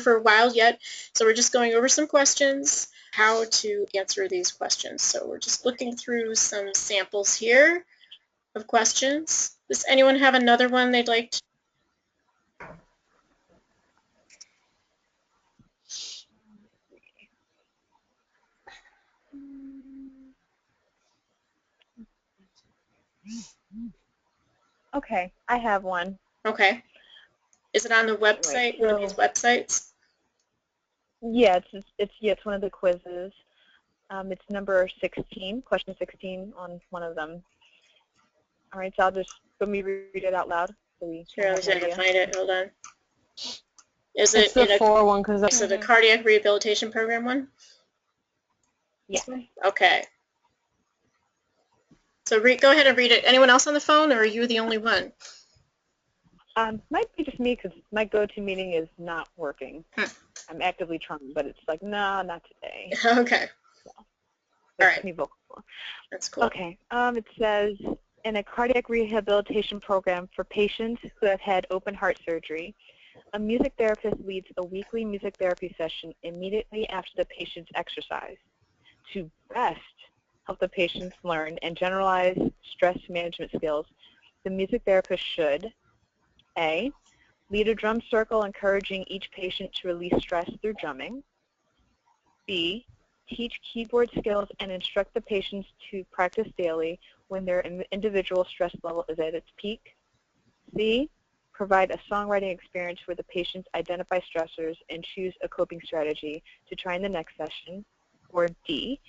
for a while yet, so we're just going over some questions, how to answer these questions. So we're just looking through some samples here of questions. Does anyone have another one they'd like to? Okay, I have one. Okay. Is it on the website, one of these websites? Yeah, it's one of the quizzes. It's number 16, question 16 on one of them. All right, so let me read it out loud. Sure, I was going to find it. Hold on. Is it's it the 4 one? So the cardiac rehabilitation program one? Yeah. Okay. So go ahead and read it. Anyone else on the phone, or are you the only one? Might be just me because my GoToMeeting is not working. I'm actively trying, but it's like, no, not today. Okay. So, all right. Me vocal. That's cool. Okay. It says, in a cardiac rehabilitation program for patients who have had open heart surgery, a music therapist leads a weekly music therapy session immediately after the patient's exercise to best help the patients learn and generalize stress management skills. The music therapist should A, lead a drum circle encouraging each patient to release stress through drumming. B, teach keyboard skills and instruct the patients to practice daily when their individual stress level is at its peak. C, provide a songwriting experience where the patients identify stressors and choose a coping strategy to try in the next session. Or D,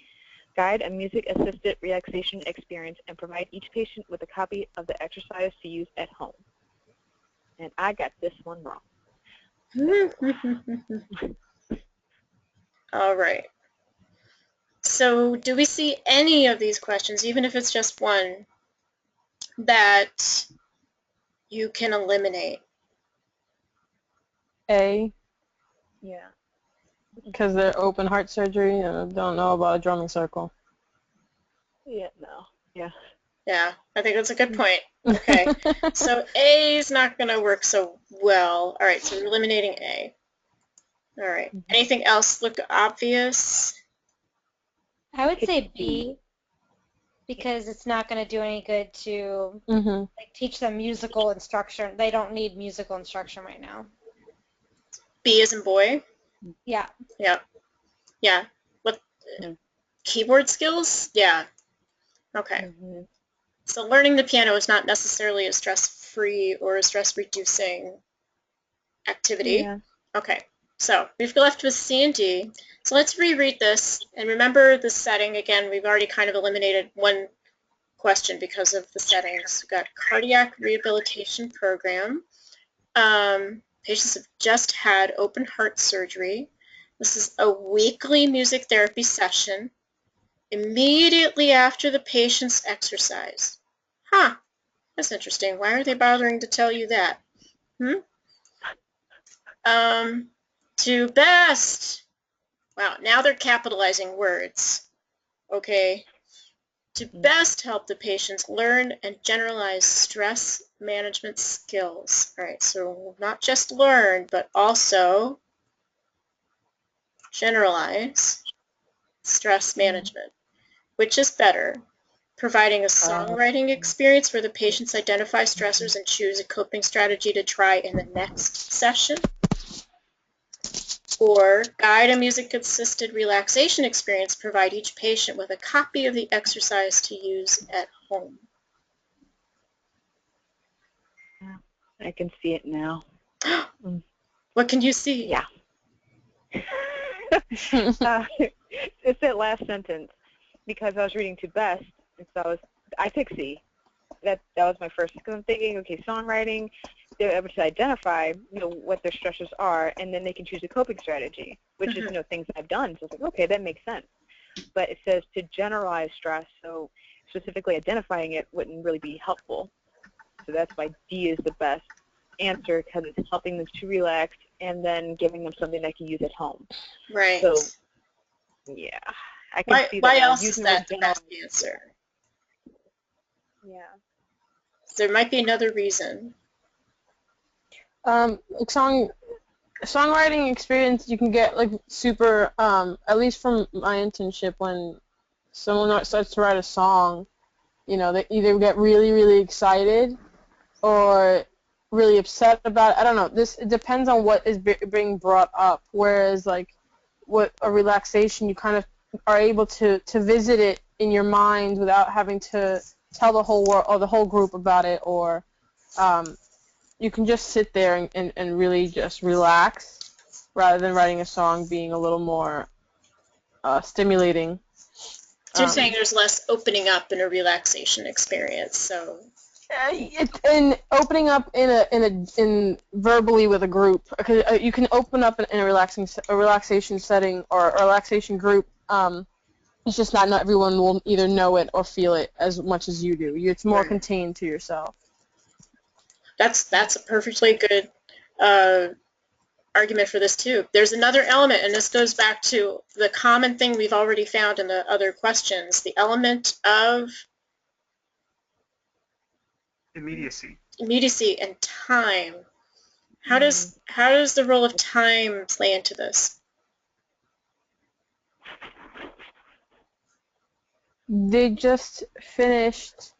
guide a music-assisted relaxation experience and provide each patient with a copy of the exercise to use at home. And I got this one wrong. All right. So do we see any of these questions, even if it's just one, that you can eliminate? A. Yeah. Because they're open heart surgery and I don't know about a drumming circle. Yeah, no. Yeah. Yeah, I think that's a good point. Okay. So A is not going to work so well. All right, so we're eliminating A. All right. Anything else look obvious? I would say B, because it's not going to do any good to like teach them musical instruction. They don't need musical instruction right now. B as in boy? Yeah. Yeah. Yeah. What? Keyboard skills? Yeah. Okay. So learning the piano is not necessarily a stress-free or a stress-reducing activity. Yeah. Okay. So we've left with C and D. So let's reread this. And remember the setting. Again, we've already kind of eliminated one question because of the settings. We've got cardiac rehabilitation program. Patients have just had open heart surgery. This is a weekly music therapy session immediately after the patient's exercise. Huh. That's interesting. Why are they bothering to tell you that? To best. Wow, now they're capitalizing words. Okay. To best help the patients learn and generalize stress management skills. All right, so not just learn, but also generalize stress management. Which is better? Providing a songwriting experience where the patients identify stressors and choose a coping strategy to try in the next session? Or guide a music-assisted relaxation experience, provide each patient with a copy of the exercise to use at home? I can see it now. What can you see? Yeah. It's that last sentence, because I was reading to best, and so I picked C. That was my first, because I'm thinking, okay, songwriting, they're able to identify, what their stressors are, and then they can choose a coping strategy, which is, things I've done. So it's like, okay, that makes sense. But it says to generalize stress, so specifically identifying it wouldn't really be helpful. So that's why D is the best answer, because it's helping them to relax and then giving them something they can use at home. Right. So, yeah, I can see that. Why else is that the best answer? Yeah. There might be another reason. Song songwriting experience you can get like super, at least from my internship, when someone starts to write a song, you know, they either get really, really excited or really upset about it. I don't know. It depends on what is being brought up. Whereas like what a relaxation, you kind of are able to visit it in your mind without having to tell the whole world or the whole group about it, or you can just sit there and really just relax rather than writing a song being a little more stimulating. So you're saying there's less opening up in a relaxation experience, so. In opening up in verbally with a group, because you can open up in a relaxation setting or a relaxation group. It's just not everyone will either know it or feel it as much as you do. It's more contained to yourself. That's a perfectly good argument for this too. There's another element, and this goes back to the common thing we've already found in the other questions, the element of immediacy and time. How does the role of time play into this? They just finished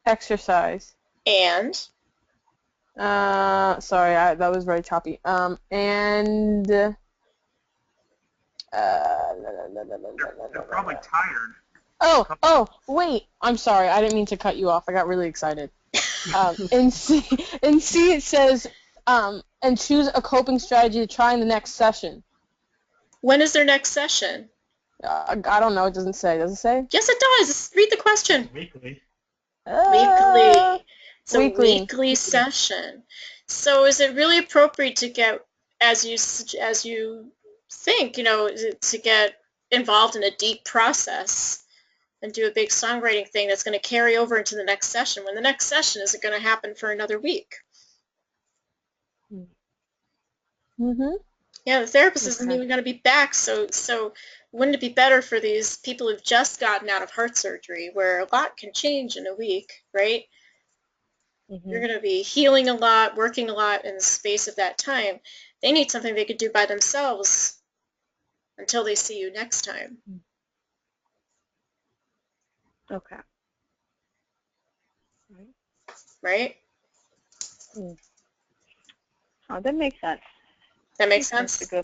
exercise. And? Sorry, that was very choppy. And they're probably tired. Oh, wait. I'm sorry. I didn't mean to cut you off. I got really excited. In C it says, and choose a coping strategy to try in the next session. When is their next session? I don't know. It doesn't say. Does it say? Yes, it does. Read the question. Weekly. Weekly. It's a Weekly. weekly session. So is it really appropriate to get, as you think, you know, to get involved in a deep process and do a big songwriting thing that's going to carry over into the next session when the next session isn't going to happen for another week? Mm-hmm. Yeah, the therapist isn't even going to be back, so wouldn't it be better for these people who've just gotten out of heart surgery, where a lot can change in a week, right? You're going to be healing a lot, working a lot in the space of that time. They need something they could do by themselves until they see you next time. Okay. Right? Oh, that makes sense. That makes sense? That's a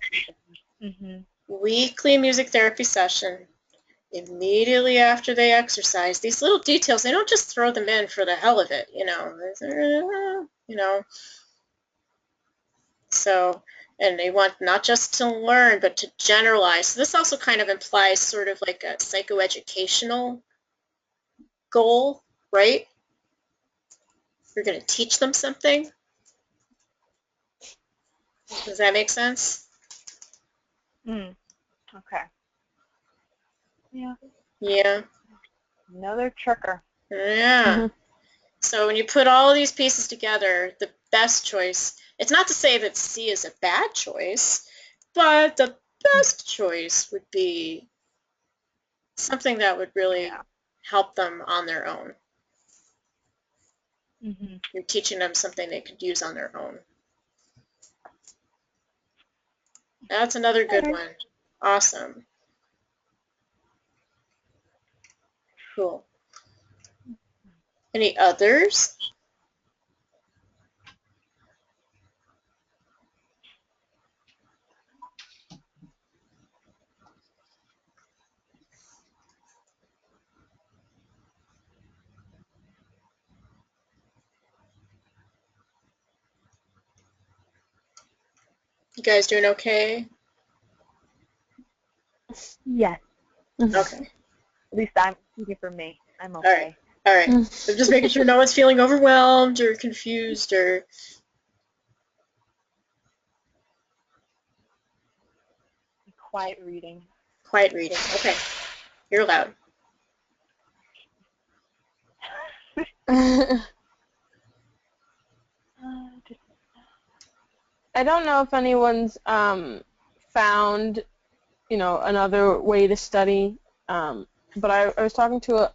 good Weekly music therapy session. Immediately after they exercise. These little details, they don't just throw them in for the hell of it, you know. So, and they want not just to learn, but to generalize. So this also kind of implies sort of like a psychoeducational goal, right? You're going to teach them something. Does that make sense? Okay. Yeah. Yeah. Another tricker. Yeah. So when you put all of these pieces together, the best choice, it's not to say that C is a bad choice, but the best choice would be something that would really help them on their own. You're teaching them something they could use on their own. That's another good one. Awesome. Cool. Any others? You guys doing okay? Yes. Okay. At least I'm speaking for me. I'm okay. All right. I'm just making sure no one's feeling overwhelmed or confused or... Quiet reading. Quiet reading. Okay. You're allowed. I don't know if anyone's found, you know, another way to study, but I was talking to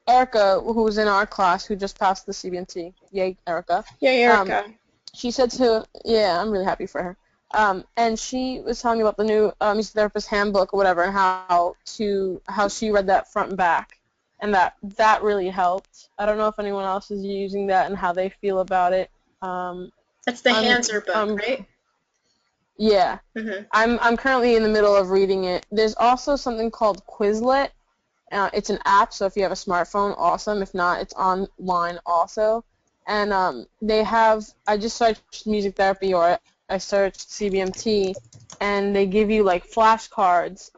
Erica, who was in our class, who just passed the CBMT. Yay, Erica. Yay, Erica. she said to, yeah, I'm really happy for her. And she was telling me about the new music therapist handbook or whatever, and how she read that front and back, and that really helped. I don't know if anyone else is using that and how they feel about it. That's the I'm, Hanser book, right? yeah, Mm-hmm. I'm currently in the middle of reading it. There's also something called Quizlet. It's an app, so if you have a smartphone, awesome. If not, it's online also. And I just searched music therapy, or I searched CBMT, and they give you like flashcards.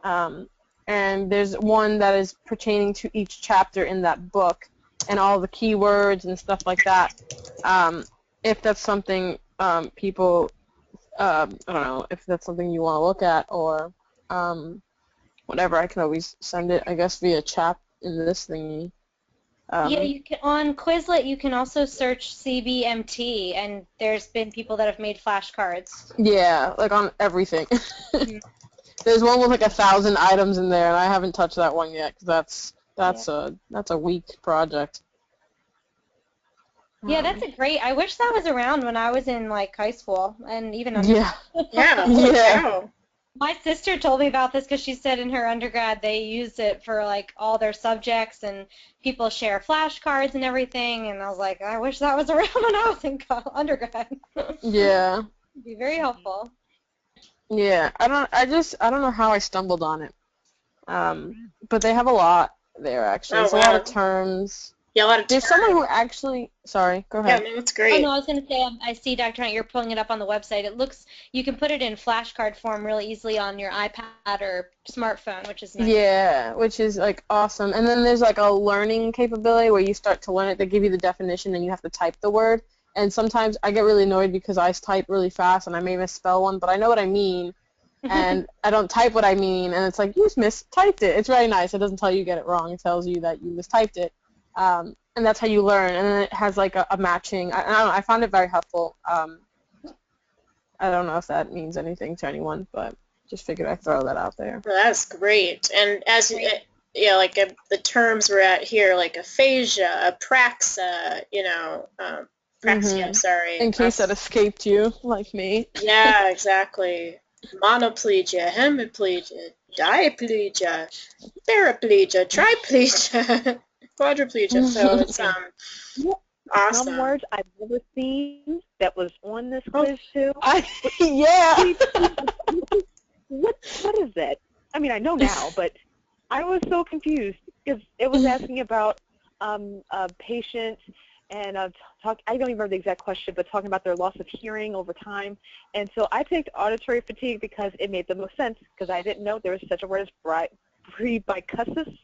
And there's one that is pertaining to each chapter in that book, and all the keywords and stuff like that. If that's something people, I don't know, if that's something you want to look at, or whatever, I can always send it, I guess, via chat in this thingy. Yeah, you can on Quizlet. You can also search CBMT, and there's been people that have made flashcards. Yeah, like on everything. Mhm. There's one with like 1,000 items in there, and I haven't touched that one yet because that's a weak project. Yeah, that's a great. I wish that was around when I was in like high school and even undergrad. Yeah. Yeah, holy Yeah. cow. My sister told me about this because she said in her undergrad they used it for like all their subjects and people share flashcards and everything. And I was like, I wish that was around when I was in undergrad. Yeah. It'd be very helpful. Yeah. I don't know how I stumbled on it. But they have a lot there actually. Oh, It's a lot wow. of terms. Yeah, a lot of There's someone terms. who actually, sorry, go Yeah, ahead. no, that's Oh great. no, I was going to say I see Dr. Hunt, you're pulling it up on the website. It looks you can put it in flashcard form really easily on your iPad or smartphone, which is nice. Yeah, which is like awesome. And then there's like a learning capability where you start to learn it. They give you the definition and you have to type the word. And sometimes I get really annoyed because I type really fast and I may misspell one, but I know what I mean. And I don't type what I mean, and it's like, you just mistyped it. It's very nice. It doesn't tell you get it wrong. It tells you that you mistyped it. And that's how you learn. And then it has like a matching. I don't know, I found it very helpful. I don't know if that means anything to anyone, but just figured I'd throw that out there. Well, that's great. And as Great. yeah, like the terms we're at here, like aphasia, apraxia, praxia, sorry. In case that escaped you, like me. Yeah, exactly. Monoplegia, hemiplegia, diplegia, paraplegia, triplegia, quadriplegia. So it's Some awesome. words I've never seen that was on this Oh. quiz too. Yeah. What is that? I mean, I know now, but I was so confused because it was asking about a patient and I don't even remember the exact question, but talking about their loss of hearing over time. And so I picked auditory fatigue because it made the most sense because I didn't know there was such a word as prebicusis.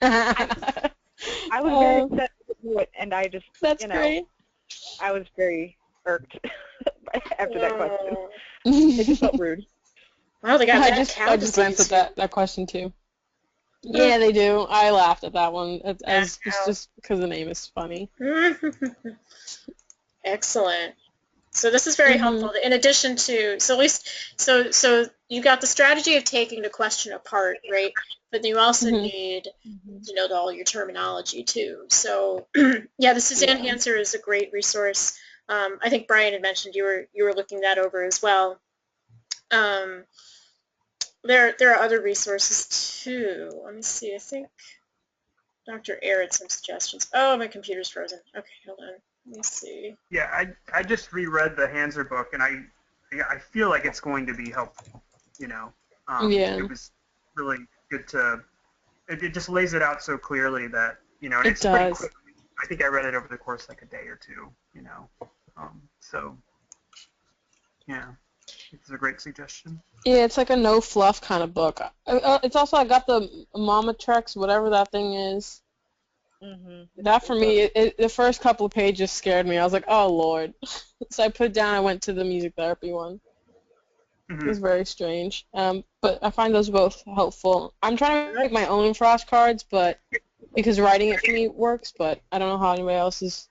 I was very upset to do it, and I just, That's great. I was very irked after that question. It just felt rude. Wow, they got I mad just cow glanced disease. at that question too. Yeah, they do. I laughed at that one. It's cow. just because the name is funny. Excellent. So this is very helpful. In addition to, so at least, so you got the strategy of taking the question apart, right? But you also need to know all your terminology too. So yeah, the Suzanne Hanser is a great resource. I think Brian had mentioned you were looking that over as well. There are other resources too. Let me see. I think Dr. Ayer had some suggestions. Oh, my computer's frozen. Okay, hold on. Let me see. Yeah, I just reread the Hanser book, and I feel like it's going to be helpful. It was really good to. It just lays it out so clearly that and it's pretty quick. I think I read it over the course of like a day or two. So yeah, it's a great suggestion. Yeah, it's like a no fluff kind of book. It's also, I got the Mama Trex, whatever that thing is. That for me, the first couple of pages scared me. I was like, oh Lord. So I put it down. I went to the music therapy one. It was very strange. But I find those both helpful. I'm trying to make my own flashcards, but because writing it for me works, but I don't know how anybody else is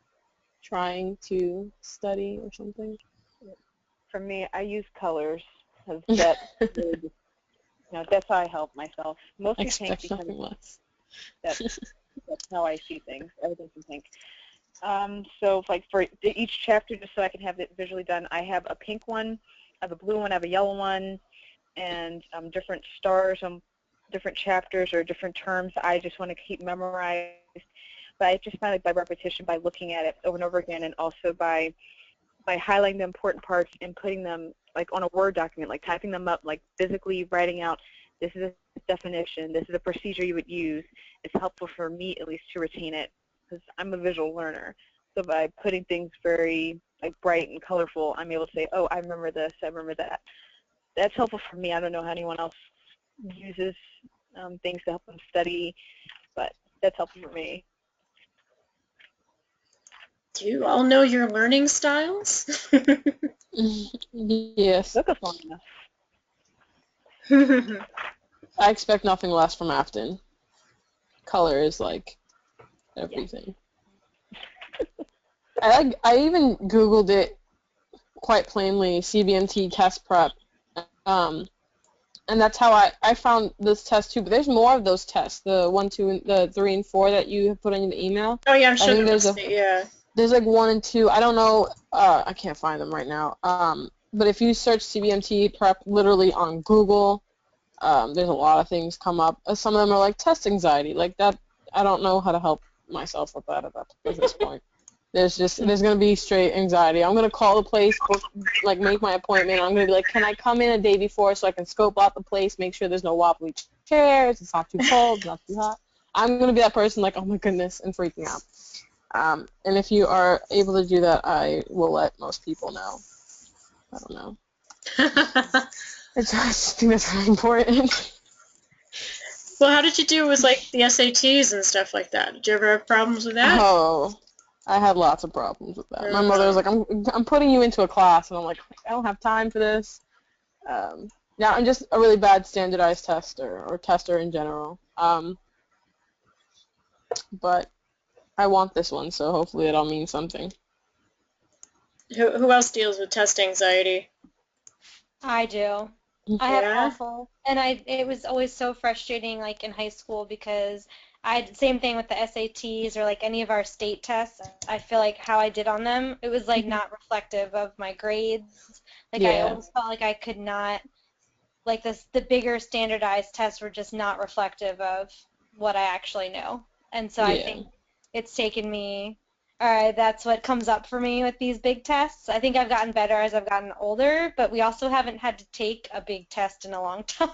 trying to study or something. For me, I use colors because that really that's how I help myself. Mostly pink Expect because nothing less. that's how I see things. Everything's in pink. So like for each chapter, just so I can have it visually done, I have a pink one, I have a blue one, I have a yellow one, and different stars on different chapters or different terms I just want to keep memorized. But I just find, like, by repetition, by looking at it over and over again, and also by highlighting the important parts and putting them like on a Word document, like typing them up, like physically writing out, this is a definition, this is a procedure you would use. It's helpful for me at least to retain it because I'm a visual learner. So by putting things very like bright and colorful, I'm able to say, oh, I remember this, I remember that. That's helpful for me. I don't know how anyone else uses things to help them study, but that's helpful for me. Do you all know your learning styles? Yes. Took us long enough. I expect nothing less from Afton. Color is like everything. Yeah. I even Googled it quite plainly, CBMT test prep, and that's how I found this test too. But there's more of those tests, the 1, 2, the 3, and 4 that you have put in the email. Oh yeah, I'm sure I think there's like 1 and 2. I don't know. I can't find them right now. But if you search CBMT prep literally on Google, there's a lot of things come up. Some of them are like test anxiety, like that. I don't know how to help myself with that at this point. There's gonna be straight anxiety. I'm gonna call the place, book, like make my appointment. I'm gonna be like, can I come in a day before so I can scope out the place, make sure there's no wobbly chairs, it's not too cold, it's not too hot. I'm gonna be that person like, oh my goodness, and freaking out. And if you are able to do that, I will let most people know. I don't know. I just think that's really important. Well, how did you do with like the SATs and stuff like that? Did you ever have problems with that? Oh, I had lots of problems with that. My mother was like, I'm putting you into a class, and I'm like, I don't have time for this. Yeah, I'm just a really bad standardized tester, or tester in general. But I want this one, so hopefully it'll mean something. Who else deals with test anxiety? I do. I had awful, and it was always so frustrating, like in high school, because same thing with the SATs or like any of our state tests. I feel like how I did on them, it was like not reflective of my grades. Like I always felt like I could not, like the bigger standardized tests were just not reflective of what I actually know. And so I think it's taken me, all right, that's what comes up for me with these big tests. I think I've gotten better as I've gotten older, but we also haven't had to take a big test in a long time.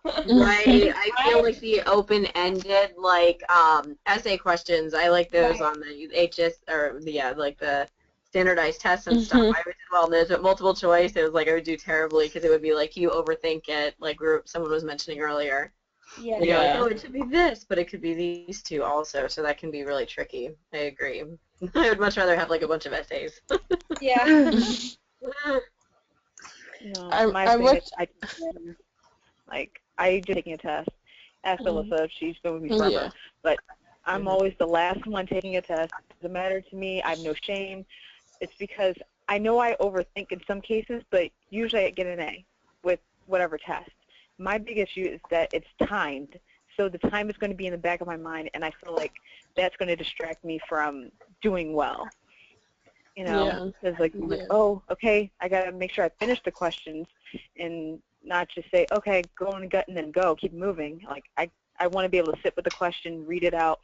Right. I feel like the open-ended, like, essay questions, I like those on the HS, or, like the standardized tests and stuff. I would do well in those, but multiple choice, it was like I would do terribly because it would be like you overthink it, like someone was mentioning earlier. Yeah. And you're like, oh, it should be this, but it could be these two also, so that can be really tricky. I agree. I would much rather have like a bunch of essays. Yeah. No, I just taking a test. Ask Alyssa, she's been with me forever. But I'm always the last one taking a test. It doesn't matter to me. I have no shame. It's because I know I overthink in some cases, but usually I get an A with whatever test. My big issue is that it's timed, so the time is going to be in the back of my mind, and I feel like that's going to distract me from doing well. You know, because like, I'm like, oh, okay, I got to make sure I finish the questions and not just say, okay, go on the gut and then go, keep moving. Like, I want to be able to sit with the question, read it out,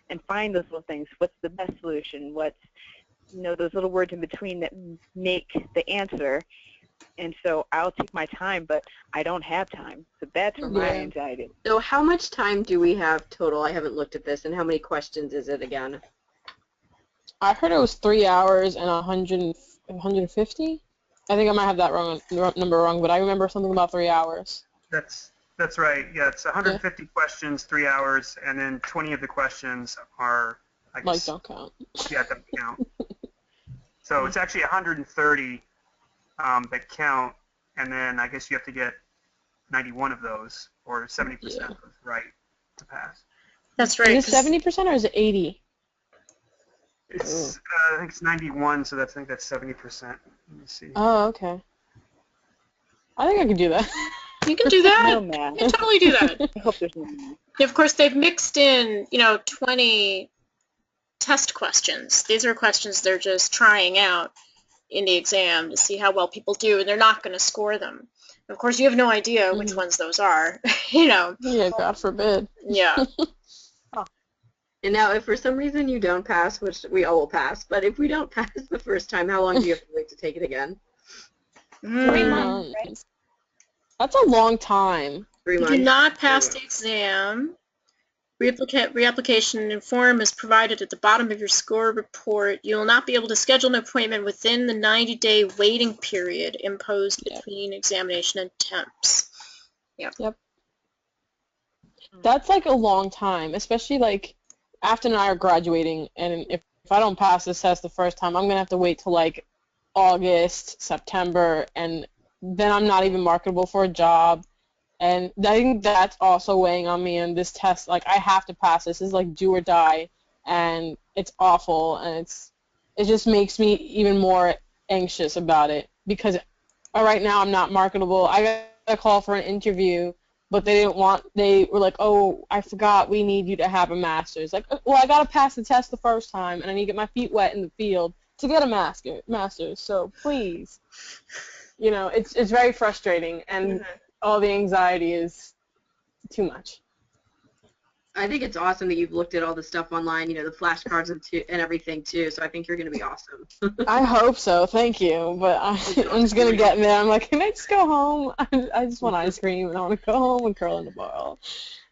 and find those little things. What's the best solution? What's, those little words in between that make the answer. And so I'll take my time, but I don't have time. So that's where my anxiety. So how much time do we have total? I haven't looked at this. And how many questions is it again? I heard it was 3 hours and 150. I think I might have that number wrong, but I remember something about 3 hours. That's right. Yeah, it's 150 questions, 3 hours, and then 20 of the questions are, I guess, don't count. Yeah, don't count. So it's actually 130 that count, and then I guess you have to get 91 of those, or 70% of those right to pass. That's right. Is it 70% or is it 80? It's I think it's 91, so I think that's 70%. Let me see. Oh, okay. I think I can do that. You can do that. No math. You can totally do that. I hope there's no math. Of course, they've mixed in, 20 test questions. These are questions they're just trying out in the exam to see how well people do, and they're not going to score them. Of course, you have no idea which ones those are, you know. Yeah, God forbid. Yeah. And now, if for some reason you don't pass, which we all will pass, but if we don't pass the first time, how long do you have to wait to take it again? 3 months, right? That's a long time. 3 If months? you do not pass the exam, reapplication form is provided at the bottom of your score report. You will not be able to schedule an appointment within the 90-day waiting period imposed between examination and temps. Yep. That's like a long time, especially like Afton and I are graduating, and if I don't pass this test the first time, I'm going to have to wait till like August, September, and then I'm not even marketable for a job. And I think that's also weighing on me in this test. Like, I have to pass this. It's like do or die, and it's awful, and it just makes me even more anxious about it because right now I'm not marketable. I got a call for an interview, but they were like, oh, I forgot we need you to have a master's. Like, well, I got to pass the test the first time, and I need to get my feet wet in the field to get a master's. So please, you know, it's very frustrating, and all the anxiety is too much. I think it's awesome that you've looked at all the stuff online, you know, the flashcards and everything too. So I think you're going to be awesome. I hope so. Thank you. But I'm just going to get in there. I'm like, can I just go home? I just want ice cream, and I want to go home and curl in the ball.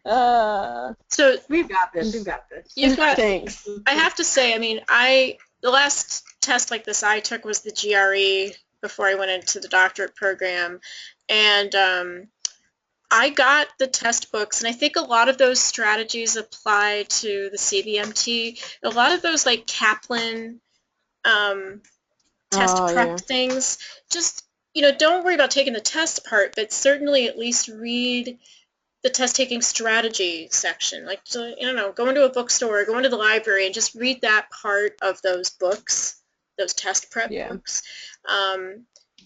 So we've got this. We've got this. You've got. Thanks. I have to say, I mean, the last test like this I took was the GRE before I went into the doctorate program, and I got the test books, and I think a lot of those strategies apply to the CBMT. A lot of those, like Kaplan test prep things, just, you know, don't worry about taking the test part, but certainly at least read the test-taking strategy section. Like, I don't know, go into a bookstore, go into the library, and just read that part of those books, those test prep books.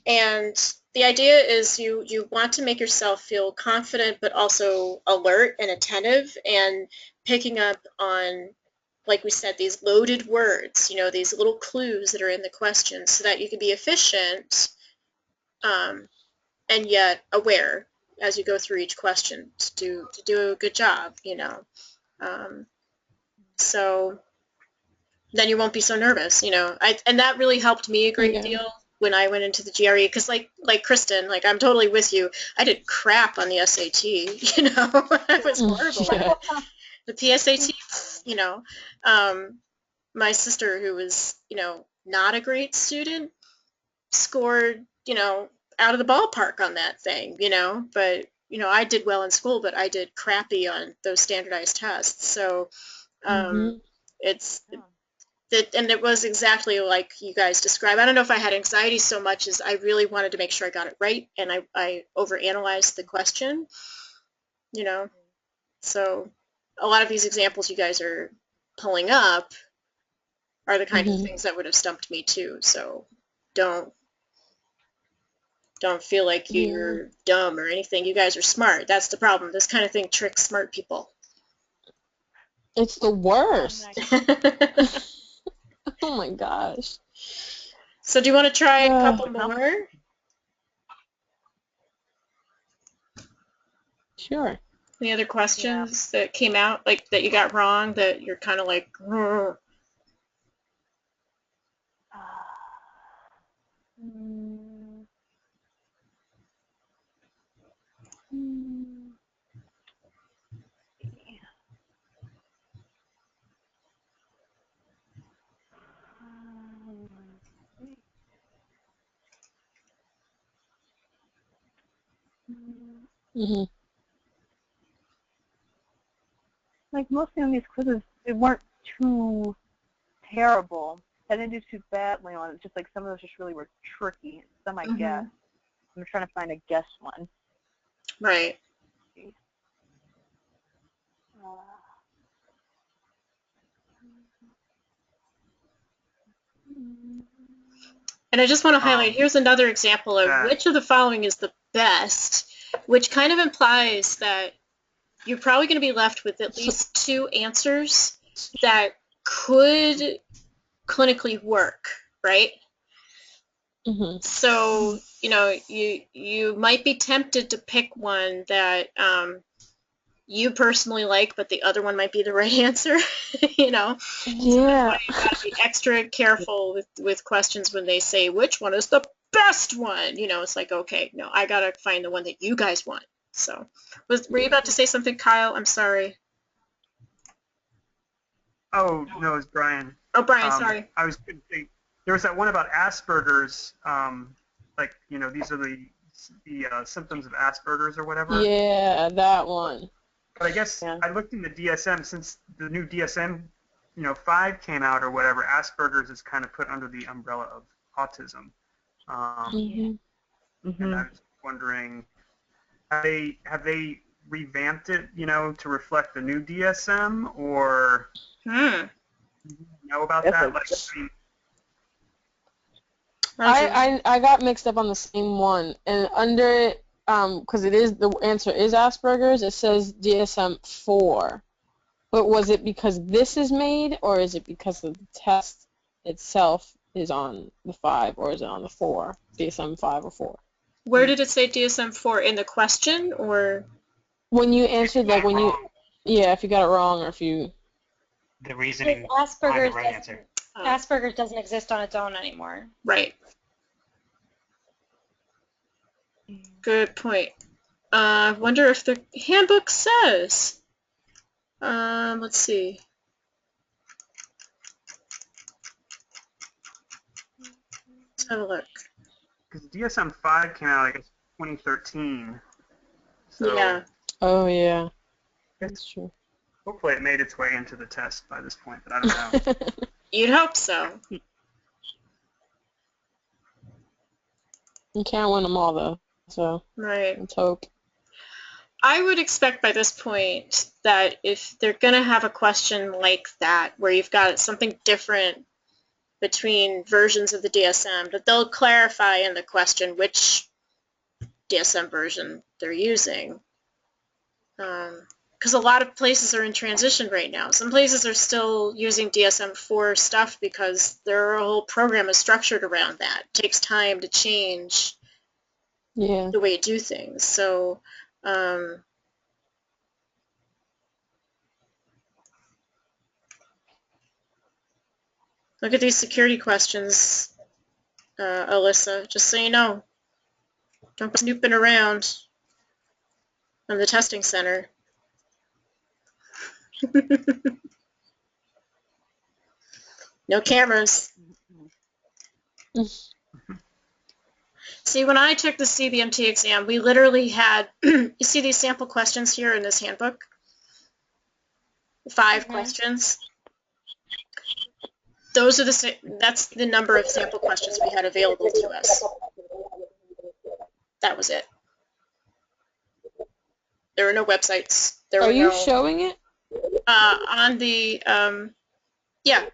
And the idea is you want to make yourself feel confident, but also alert and attentive, and picking up on, like we said, these loaded words, you know, these little clues that are in the question, so that you can be efficient and yet aware as you go through each question to do a good job, you know. So then you won't be so nervous, you know. And that really helped me a great deal when I went into the GRE, because like Kristen, like I'm totally with you. I did crap on the SAT, you know. It was horrible. The PSAT, you know. My sister, who was, you know, not a great student, scored, you know, out of the ballpark on that thing, you know. But, you know, I did well in school, but I did crappy on those standardized tests. So and it was exactly like you guys described. I don't know if I had anxiety so much as I really wanted to make sure I got it right, and I overanalyzed the question, you know. So a lot of these examples you guys are pulling up are the kind of things that would have stumped me too. So don't feel like you're dumb or anything. You guys are smart. That's the problem. This kind of thing tricks smart people. It's the worst. Oh my gosh. So do you want to try a couple more? Sure. Any other questions that came out, like that you got wrong, that you're kind of like, Like mostly on these quizzes, they weren't too terrible. I didn't do too badly on it. Just like some of those just really were tricky. Some I guess. I'm trying to find a guess one. Right. And I just want to highlight, here's another example of which of the following is the best, which kind of implies that you're probably going to be left with at least two answers that could clinically work, right? Mm-hmm. So, you know, you might be tempted to pick one that you personally like, but the other one might be the right answer, you know? So that's why Yeah. you've got to be extra careful with questions when they say, which one is the best one? You know, it's like, okay, no, I got to find the one that you guys want. So, were you about to say something, Kyle? I'm sorry. Oh, no, it's Brian. Oh, Brian, sorry. I was going to say, there was that one about Asperger's, like, you know, these are the symptoms of Asperger's or whatever. Yeah, that one. But I guess Yeah. I looked in the DSM, since the new DSM, you know, 5 came out or whatever, Asperger's is kind of put under the umbrella of autism. Mm-hmm. And I was wondering, have they revamped it, you know, to reflect the new DSM, or Hmm. do you know about that? Like, I mean, I got mixed up on the same one, and under it, because it is, the answer is Asperger's, it says DSM-4. But was it because this is made, or is it because the test itself is on the 5, or is it on the 4? DSM-5 or 4? Where did it say DSM-4 in the question, or? When you answered, like when you, yeah, if you got it wrong or if you. The reasoning behind the Asperger's right answer. Asperger's doesn't exist on its own anymore. Right. Good point. Wonder if the handbook says. Let's see. Let's have a look. because DSM-5 came out, I guess, 2013. So Yeah. Oh yeah, that's true. hopefully it made its way into the test by this point, but I don't know. You'd hope so. You can't win them all though, so Right. let's hope. I would expect by this point that if they're going to have a question like that, where you've got something different between versions of the DSM, that they'll clarify in the question which DSM version they're using. Because a lot of places are in transition right now. Some places are still using DSM-4 stuff because their whole program is structured around that. It takes time to change Yeah. the way you do things. So, look at these security questions, Alyssa, just so you know. Don't be snooping around on the testing center. No cameras. See, when I took the CBMT exam, we literally had, you see these sample questions here in this handbook? 5 questions. Those are that's the number of sample questions we had available to us. That was it. There were no websites. There Are were you no, showing it? on the, yeah.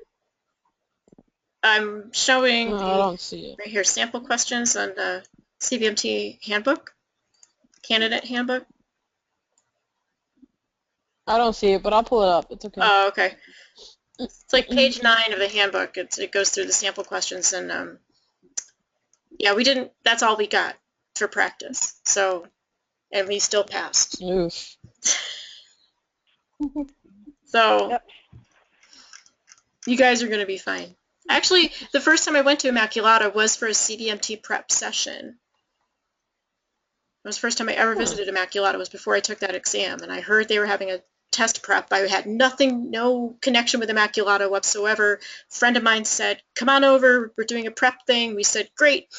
I'm showing No, I don't see it. right here, sample questions on the CBMT handbook, candidate handbook. I don't see it, but I'll pull it up. It's okay. Oh, okay. It's like page 9 of the handbook. It goes through the sample questions, and yeah, we didn't. That's all we got for practice. So, and we still passed. Oof. So, Yep. you guys are going to be fine. Actually, the first time I went to Immaculata was for a CBMT prep session. It was the first time I ever visited Immaculata, was before I took that exam, and I heard they were having a test prep. I had no connection with Immaculata whatsoever. A friend of mine said, come on over, we're doing a prep thing. We said, great.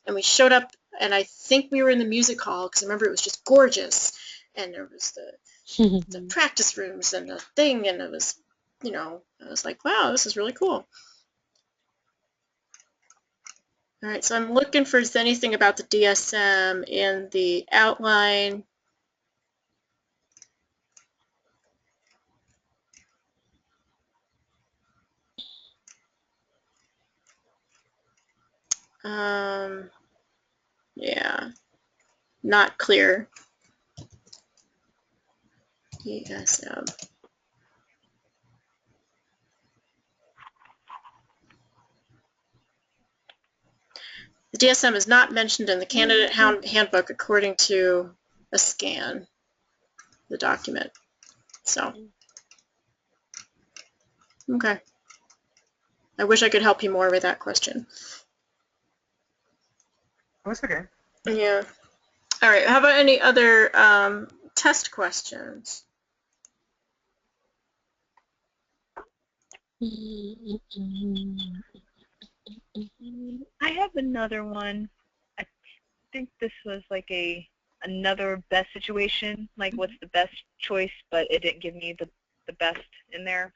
And we showed up, and I think we were in the music hall, because I remember it was just gorgeous. And there was the practice rooms and the thing, and it was, you know, I was like, wow, this is really cool. All right, so I'm looking for anything about the DSM in the outline. Yeah, not clear. DSM. The DSM is not mentioned in the candidate handbook according to a scan, the document. So, okay. I wish I could help you more with that question. Oh, it's okay. Yeah. All right. How about any other test questions? I have another one. I think this was like another best situation, like what's the best choice, but it didn't give me the best in there.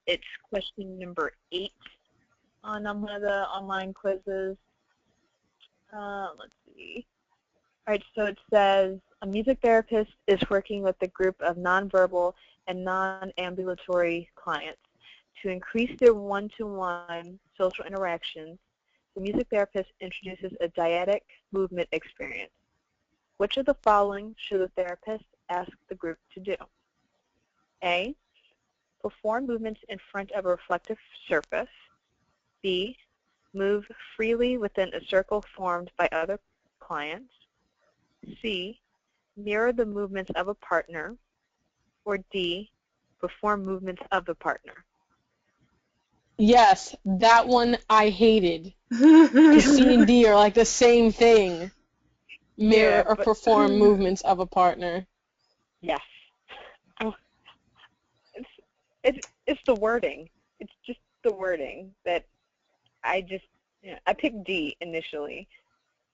It's question number 8 on one of the online quizzes. Let's see. All right, so it says, a music therapist is working with a group of nonverbal and non-ambulatory clients to increase their one-to-one social interactions. The music therapist introduces a dyadic movement experience. Which of the following should the therapist ask the group to do? A, perform movements in front of a reflective surface. B, move freely within a circle formed by other clients. C, mirror the movements of a partner. Or D, perform movements of the partner. Yes, that one I hated. Because C and D are like the same thing. Mirror or perform movements of a partner. Yes. Oh, it's the wording. It's just the wording that I picked D initially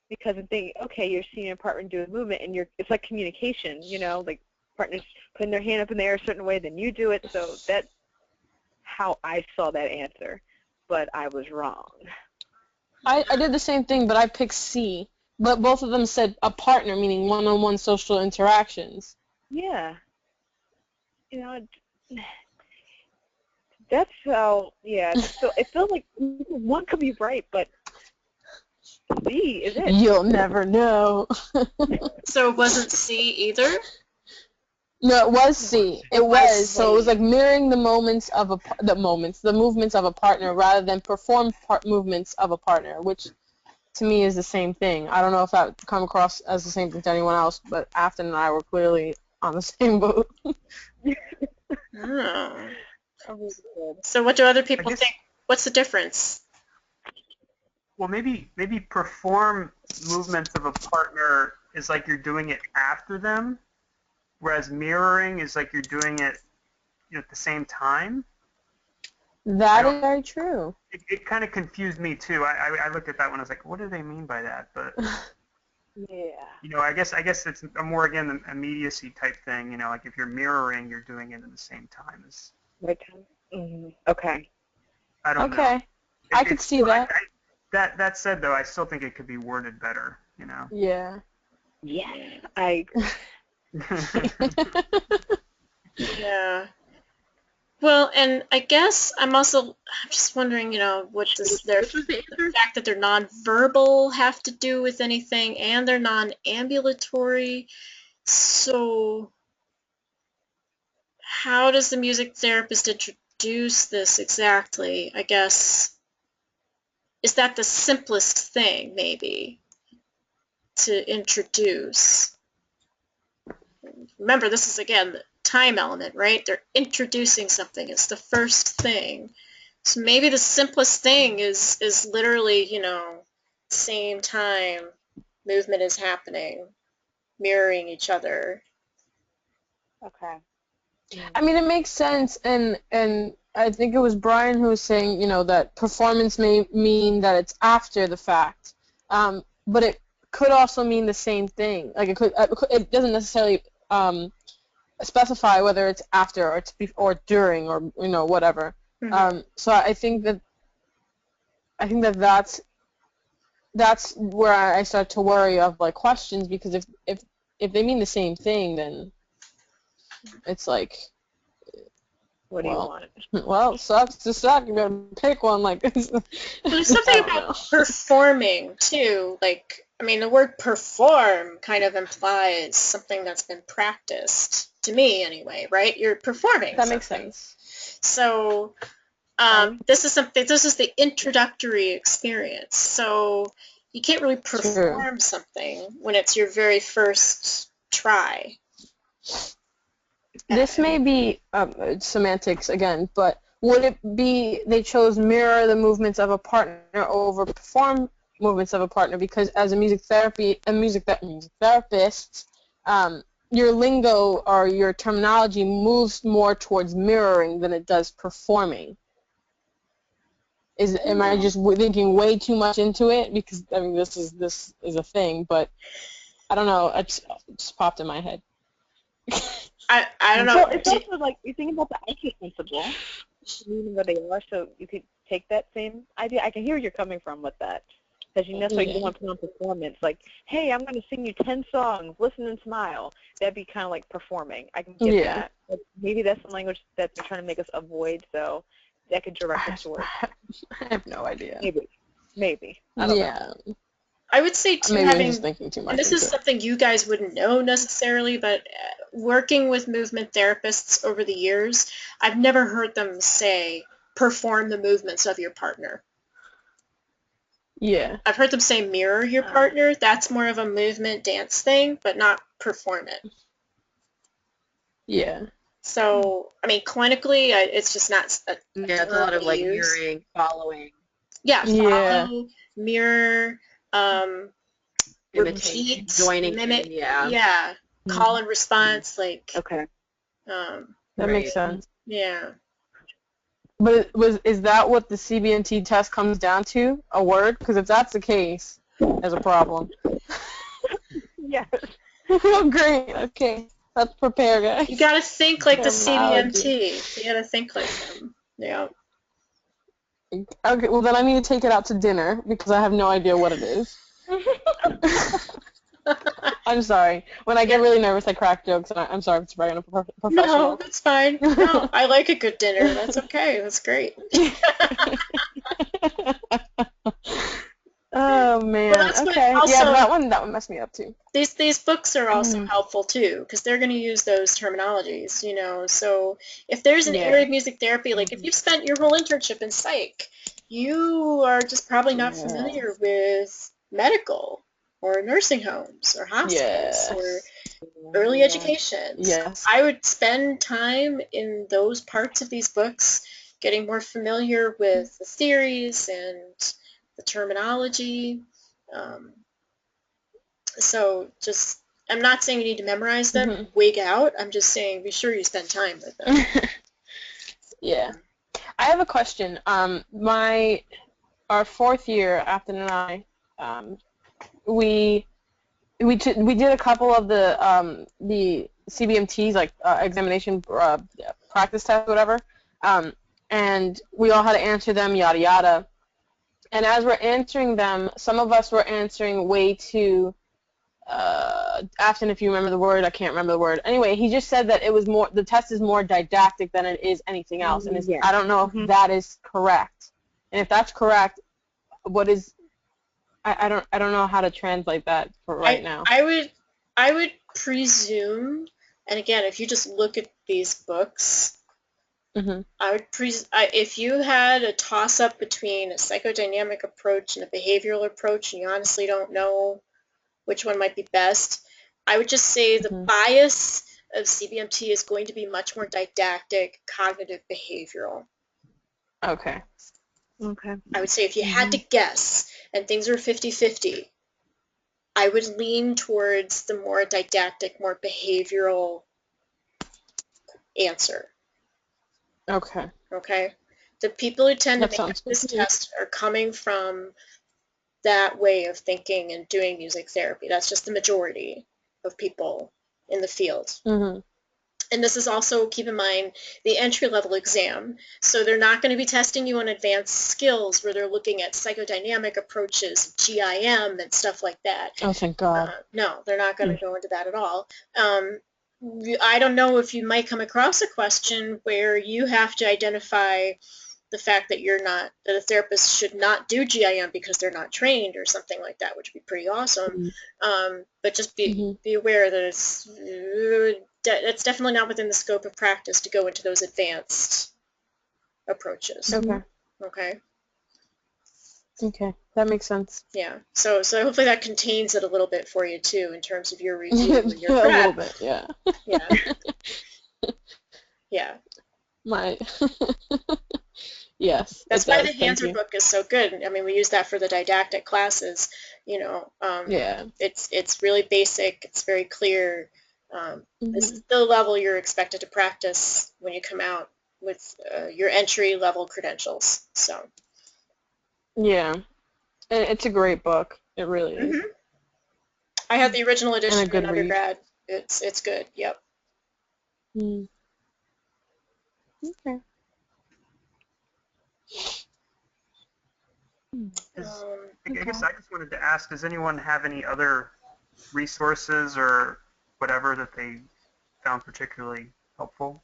because I'm thinking, okay, you're seeing a partner do a movement, and it's like communication, like partners putting their hand up in the air a certain way, then you do it. So that's how I saw that answer, but I was wrong. I did the same thing, but I picked C. But both of them said a partner, meaning one-on-one social interactions. Yeah. That's how, yeah. So it feels like one could be right, but C is it. You'll never know. So it wasn't C either? No, it was C. It was. So it was like mirroring the movements of a partner rather than perform movements of a partner, which to me is the same thing. I don't know if that come across as the same thing to anyone else, but Afton and I were clearly on the same boat. Oh. So what do other people think? What's the difference? Well, maybe perform movements of a partner is like you're doing it after them, whereas mirroring is like you're doing it at the same time. That is very true. It kind of confused me too. I looked at that one. I was like, what do they mean by that? But yeah. I guess it's a more again an immediacy type thing. Like if you're mirroring, you're doing it at the same time as. Right time. Mm-hmm. Okay. I don't know. Okay. I could see that. That said, though, I still think it could be worded better. Yeah. Yes, I agree. Yeah. Well, and I guess I'm just wondering, what does the fact that they're nonverbal have to do with anything, and they're non-ambulatory. So how does the music therapist introduce this exactly? I guess, is that the simplest thing, maybe, to introduce? Remember, this is, again, the time element, right? They're introducing something. It's the first thing. So maybe the simplest thing is literally, same time movement is happening, mirroring each other. Okay. I mean, it makes sense, and I think it was Brian who was saying, that performance may mean that it's after the fact, but it could also mean the same thing. Like it doesn't necessarily specify whether it's after or it's or during or whatever. Mm-hmm. So I think that's where I start to worry of like questions, because if they mean the same thing, then it's like, what do you want? Well, sucks to suck. You better pick one. Like, there's something about performing too. Like, I mean, the word perform kind of implies something that's been practiced, to me anyway, right? You're performing. That makes sense. So, This is something. This is the introductory experience. So you can't really perform something when it's your very first try. This may be semantics again, but would it be they chose mirror the movements of a partner over perform movements of a partner because as a music therapist, your lingo or your terminology moves more towards mirroring than it does performing. Am I just thinking way too much into it? Because I mean, this is a thing, but I don't know. It just popped in my head. I don't know. Well, it's also like you think about the IQ principle, meaning what they are, so you could take that same idea. I can hear where you're coming from with that, because that's what you want to put on performance. Like, hey, I'm going to sing you 10 songs, listen and smile. That'd be kind of like performing. I can get that. But maybe that's the language that they're trying to make us avoid, so that could direct us towards. I have no idea. Maybe. I don't know. I would say too, maybe I'm just thinking too much. And this is something you guys wouldn't know necessarily, but working with movement therapists over the years, I've never heard them say, perform the movements of your partner. Yeah. I've heard them say mirror your partner. That's more of a movement dance thing, but not perform it. Yeah. So, I mean, clinically, it's just not it's a lot of like mirroring, following. Yeah, follow, mirror, imitation, joining, mimic, call and response, like. Okay. That makes sense. Yeah. But is that what the CBMT test comes down to? A word? Because if that's the case, there's a problem. Yes. Oh, great. Okay. Let's prepare, guys. You gotta think like the CBMT. You gotta think like them. Yeah. Okay, well then I need to take it out to dinner because I have no idea what it is. I'm sorry. When I get really nervous, I crack jokes, and I'm sorry it's very unprofessional. No, that's fine. No, I like a good dinner. That's okay. That's great. Oh man. Well, okay. Also, yeah, that one messed me up too. These books are also helpful too because they're going to use those terminologies, you know. So if there's an area of music therapy, like if you've spent your whole internship in psych, you are just probably not familiar with medical or nursing homes or hospitals or early education. Yes. So I would spend time in those parts of these books getting more familiar with the theories and the terminology. So just, I'm not saying you need to memorize them, wig out. I'm just saying be sure you spend time with them. Yeah. I have a question. Our fourth year, Afton and I, we did a couple of the CBMTs, like examination practice tests, whatever, and we all had to answer them, yada yada. And as we're answering them, some of us were answering way too. Afton, if you remember the word, I can't remember the word. Anyway, he just said that the test is more didactic than it is anything else, and I don't know if that is correct. And if that's correct, what is? I don't know how to translate that for right now. I would presume, and again, if you just look at these books, I would if you had a toss-up between a psychodynamic approach and a behavioral approach, and you honestly don't know which one might be best, I would just say the bias of CBMT is going to be much more didactic, cognitive, behavioral. Okay. I would say if you had to guess, and things are 50-50, I would lean towards the more didactic, more behavioral answer. Okay. Okay? The people who tend to make this test are coming from that way of thinking and doing music therapy. That's just the majority of people in the field. And this is also, keep in mind, the entry-level exam. So they're not going to be testing you on advanced skills where they're looking at psychodynamic approaches, GIM, and stuff like that. Oh, thank God. No, they're not going to go into that at all. I don't know if you might come across a question where you have to identify the fact that that a therapist should not do GIM because they're not trained or something like that, which would be pretty awesome. But just be aware that it's definitely not within the scope of practice to go into those advanced approaches. Okay. Okay. Okay, that makes sense. Yeah. So hopefully that contains it a little bit for you too in terms of your review and your A prep. little bit, yeah. Yeah. Yeah. My yes, That's it why does. the Thank Hanser you. book is so good. I mean, we use that for the didactic classes. You know, Yeah. it's really basic. It's very clear. This is the level you're expected to practice when you come out with your entry level credentials. So. Yeah, it's a great book. It really is. I had the original And a edition good in read. undergrad. It's good. Yep. Mm. Okay. I guess I just wanted to ask, does anyone have any other resources or whatever that they found particularly helpful?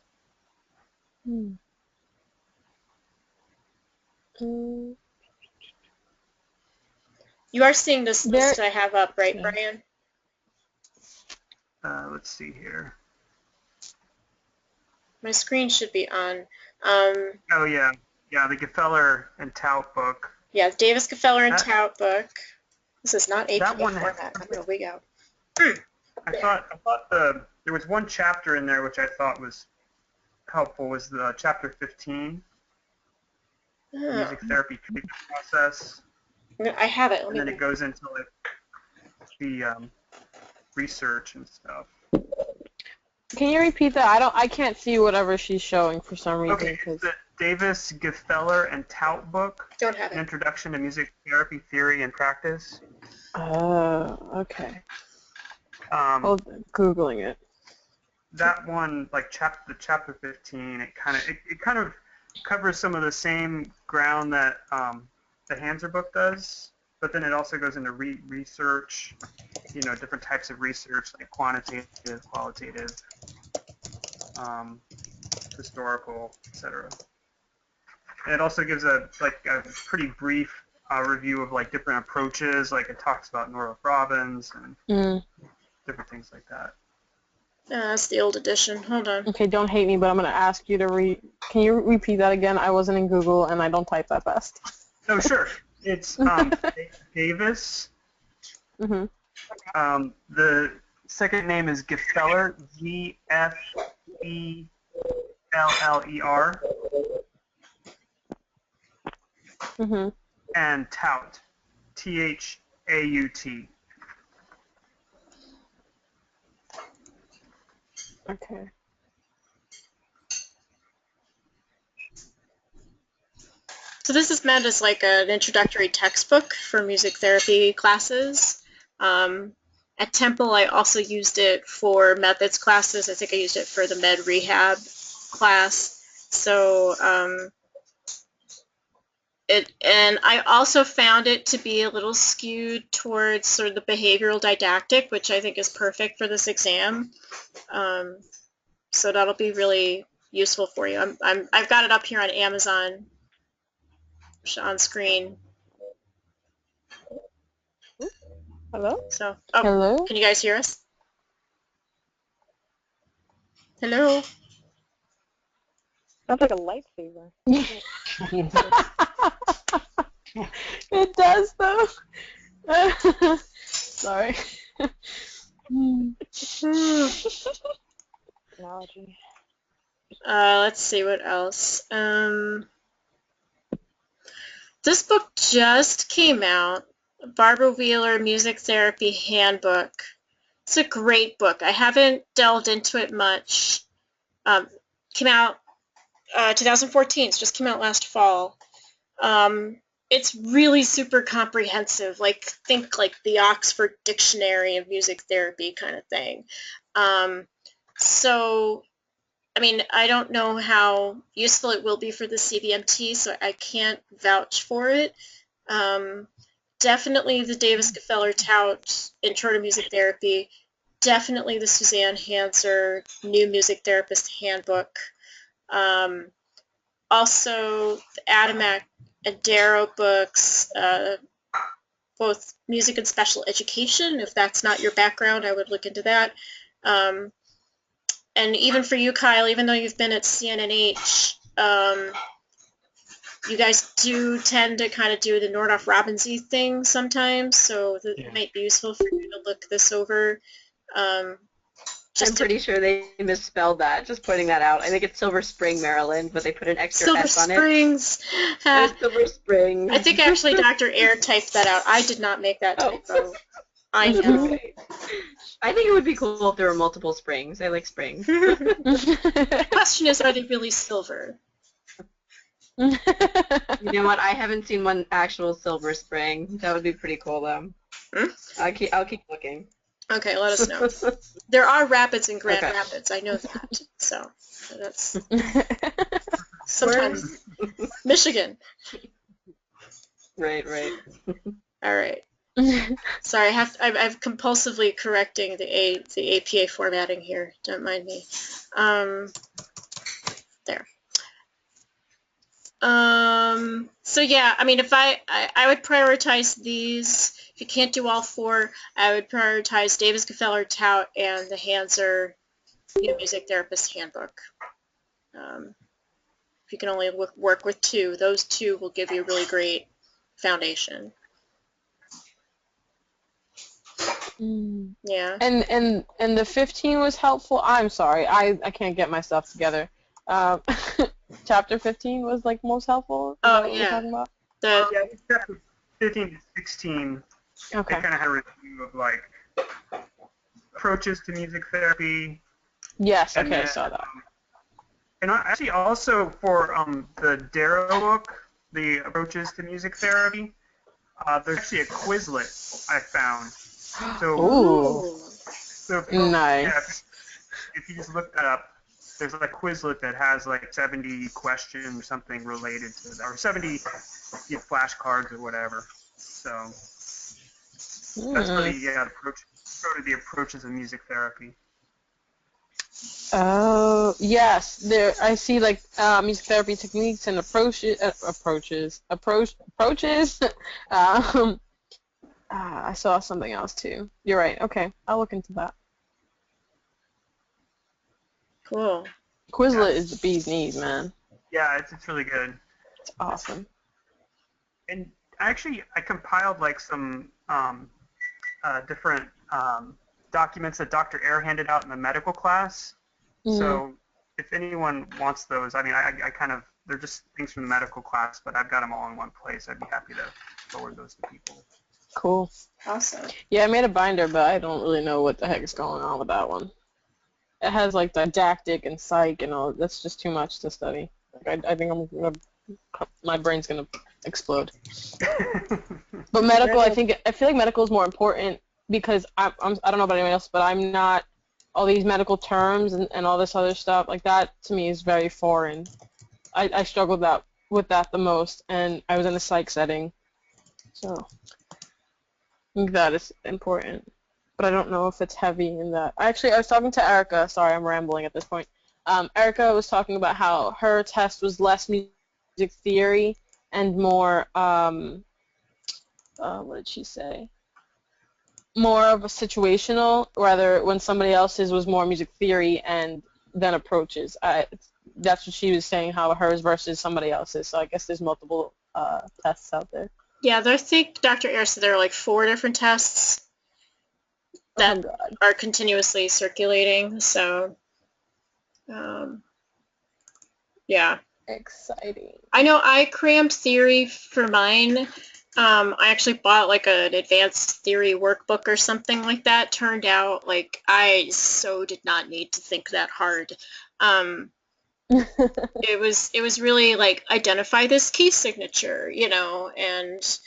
Mm. You are seeing this list I have up, right, Yeah. Brian? Let's see here. My screen should be on. Oh, yeah. Yeah, the Gefeller and Tout book. Yeah, Davis, Gefeller, and Tout book. This is not APA that one format. I'm going to wig out. I thought there was one chapter in there which I thought was helpful, was the chapter 15, music therapy treatment process. I have it. And then it goes into like the research and stuff. Can you repeat that? I can't see whatever she's showing for some reason. Okay, it's the Davis, Gefeller, and Tout book. Don't have it. An Introduction to Music Therapy Theory and Practice. Okay. Googling it. That one, like the chapter 15, it kind of covers some of the same ground that the Hanser book does, but then it also goes into research, different types of research like quantitative, qualitative, historical, etc. And it also gives a pretty brief review of like different approaches, like it talks about Northrop Robbins and different things like that. That's the old edition. Hold on. Okay, don't hate me, but I'm going to ask you to Can you repeat that again? I wasn't in Google, and I don't type that fast. Oh, sure. It's Davis. Mm-hmm. The second name is Gefeller, Gefeller. Mm-hmm. And Tout, T-H-A-U-T. Okay. So this is meant as like an introductory textbook for music therapy classes. At Temple, I also used it for methods classes. I think I used it for the med rehab class. So and I also found it to be a little skewed towards sort of the behavioral didactic, which I think is perfect for this exam. So that'll be really useful for you. I've got it up here on Amazon on screen. Hello? So, hello? Can you guys hear us? Hello? Sounds like a lightsaber. It does, though. Sorry. Technology. Let's see what else. This book just came out, Barbara Wheeler Music Therapy Handbook. It's a great book. I haven't delved into it much. Came out 2014. It just came out last fall. It's really super comprehensive. Think like the Oxford Dictionary of Music Therapy kind of thing. So, I mean, I don't know how useful it will be for the CBMT, so I can't vouch for it. Definitely the Davis Gefeller Tout Intro to Music Therapy. Definitely the Suzanne Hanser New Music Therapist Handbook. Also, the Adamak and Darrow books, both music and special education. If that's not your background, I would look into that. And even for you, Kyle, even though you've been at CNNH, You guys do tend to kind of do the Nordhoff-Robbinsy thing sometimes, so it might be useful for you to look this over. I'm pretty sure they misspelled that. Just pointing that out. I think it's Silver Spring, Maryland, but they put an extra S on it. Springs. It's Silver Springs. I think actually Dr. Ayer typed that out. I did not make that typo. I know. Okay. I think it would be cool if there were multiple springs. I like springs. The question is, are they really silver? You know what? I haven't seen one actual Silver Spring. That would be pretty cool, though. I'll keep looking. Okay, let us know. There are rapids in Grand Rapids. I know that. So that's sometimes Michigan. Right. All right. Sorry, I'm compulsively correcting the APA formatting here. Don't mind me. There. So yeah, I mean, if I would prioritize these. If you can't do all four, I would prioritize Davis Gefeller Tout and the Hanser Music Therapist Handbook. If you can only work with two, those two will give you a really great foundation. Yeah. And the 15 was helpful. I'm sorry, I can't get myself together. Chapter 15 was like most helpful. Oh what yeah. We're talking about? Yeah, chapter 15 to 16. Okay. They kind of had a review of like approaches to music therapy. Yes. Okay, I saw that. And actually, also for the Darrow book, the approaches to music therapy, there's actually a Quizlet I found. So nice. if you just look that up, there's a Quizlet that has like 70 questions or something related to that, or 70 flashcards or whatever. So that's for the approaches of music therapy. Oh yes, there I see like music therapy techniques and approaches. I saw something else too. You're right. Okay, I'll look into that. Cool. Quizlet is the bee's knees, man. Yeah, it's really good. It's awesome. And actually, I compiled like some different documents that Dr. Ayer handed out in the medical class. So if anyone wants those, I mean, I kind of, they're just things from the medical class, but I've got them all in one place. I'd be happy to forward those to people. Cool. Awesome. Yeah, I made a binder, but I don't really know what the heck is going on with that one. It has like didactic and psych and all. That's just too much to study. Like, I think my brain's gonna explode. But medical, I feel like medical is more important because I don't know about anyone else, but I'm not all these medical terms and all this other stuff like that to me is very foreign. I struggled with that the most, and I was in a psych setting, so I think that is important. But I don't know if it's heavy in that. Actually, I was talking to Erica. Sorry, I'm rambling at this point. Erica was talking about how her test was less music theory and more, what did she say? More of a situational, rather when somebody else's was more music theory and then approaches. That's what she was saying, how hers versus somebody else's. So I guess there's multiple tests out there. Yeah, I think Dr. Ayer said there are like 4 different tests that are continuously circulating. So, yeah. Exciting. I know I crammed theory for mine. I actually bought like an advanced theory workbook or something like that. Turned out like I so did not need to think that hard. It was really like identify this key signature, and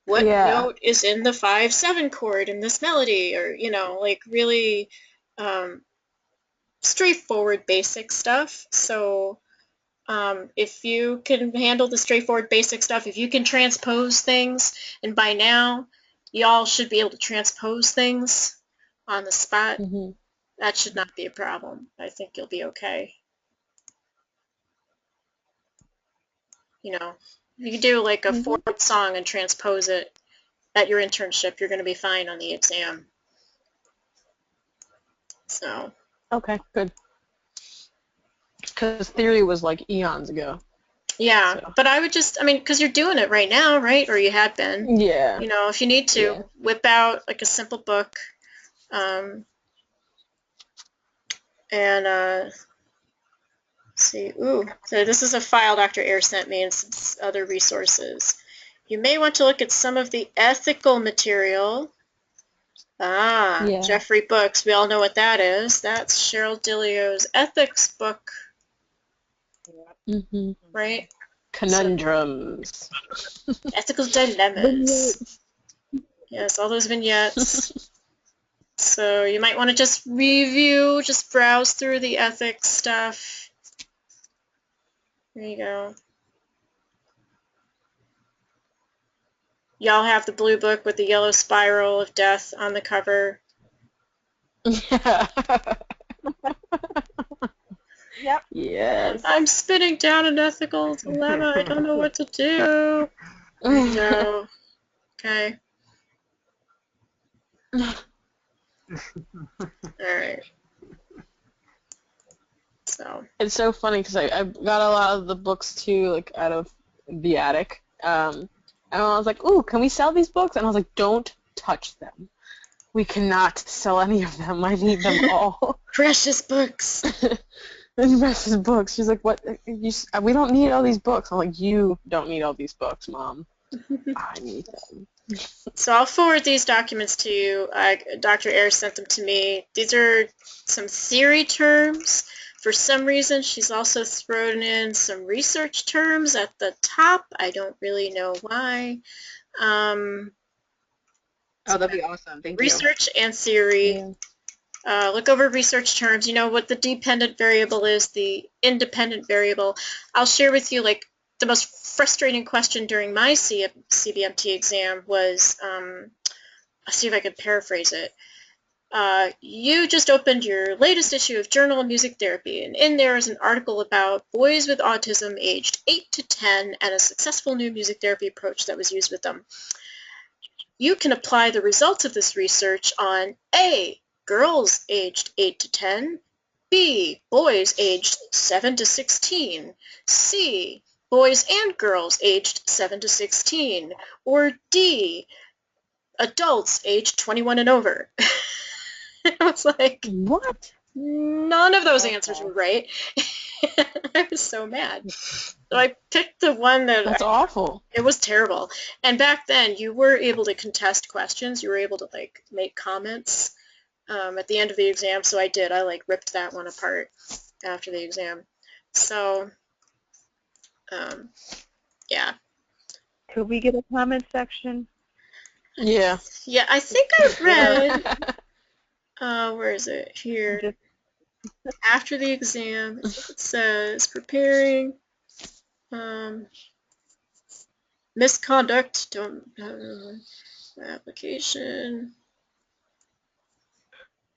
what note is in the 5/7 chord in this melody, or like really straightforward basic stuff. So if you can handle the straightforward basic stuff, if you can transpose things, and by now y'all should be able to transpose things on the spot, that should not be a problem. I think you'll be okay. You can do like a 4-note song and transpose it at your internship. You're going to be fine on the exam. So. Okay, good. Because theory was like eons ago. Yeah, So. but I would just, I mean, because you're doing it right now, right? Or you had been. Yeah. You know, if you need to, whip out like a simple book. And let's see, ooh, so this is a file Dr. Ayers sent me and some other resources. You may want to look at some of the ethical material. Jeffrey Books, we all know what that is. That's Cheryl Dillio's ethics book, right? Conundrums. So, ethical dilemmas. Yes, all those vignettes. So you might want to just review, just browse through the ethics stuff. There you go. Y'all have the blue book with the yellow spiral of death on the cover. Yep. Yes. I'm spinning down an ethical dilemma. I don't know what to do. There you go. Okay. Alright. So. It's so funny because I got a lot of the books too, like out of the attic. And I was like, ooh, can we sell these books? And I was like, don't touch them. We cannot sell any of them. I need them all. Precious books. Precious books. She's like, what? We don't need all these books. I'm like, you don't need all these books, Mom. I need them. So I'll forward these documents to you. Dr. Ayers sent them to me. These are some theory terms. For some reason, she's also thrown in some research terms at the top. I don't really know why. Oh, that'd be awesome. Thank you. Research and theory. Yeah. Look over research terms. You know what the dependent variable is, the independent variable. I'll share with you, like, the most frustrating question during my CBMT exam was, I'll see if I can paraphrase it. You just opened your latest issue of Journal of Music Therapy, and in there is an article about boys with autism aged 8 to 10 and a successful new music therapy approach that was used with them. You can apply the results of this research on A, girls aged 8 to 10, B, boys aged 7 to 16, C, boys and girls aged 7 to 16, or D, adults aged 21 and over. I was like, what? None of those answers were right. I was so mad. So I picked the one that... That's awful. It was terrible. And back then, you were able to contest questions. You were able to, like, make comments at the end of the exam. So I did. I, like, ripped that one apart after the exam. So, yeah. Could we get a comment section? Yeah. Yeah, I think I read... where is it? Here. After the exam, it says preparing, misconduct, application.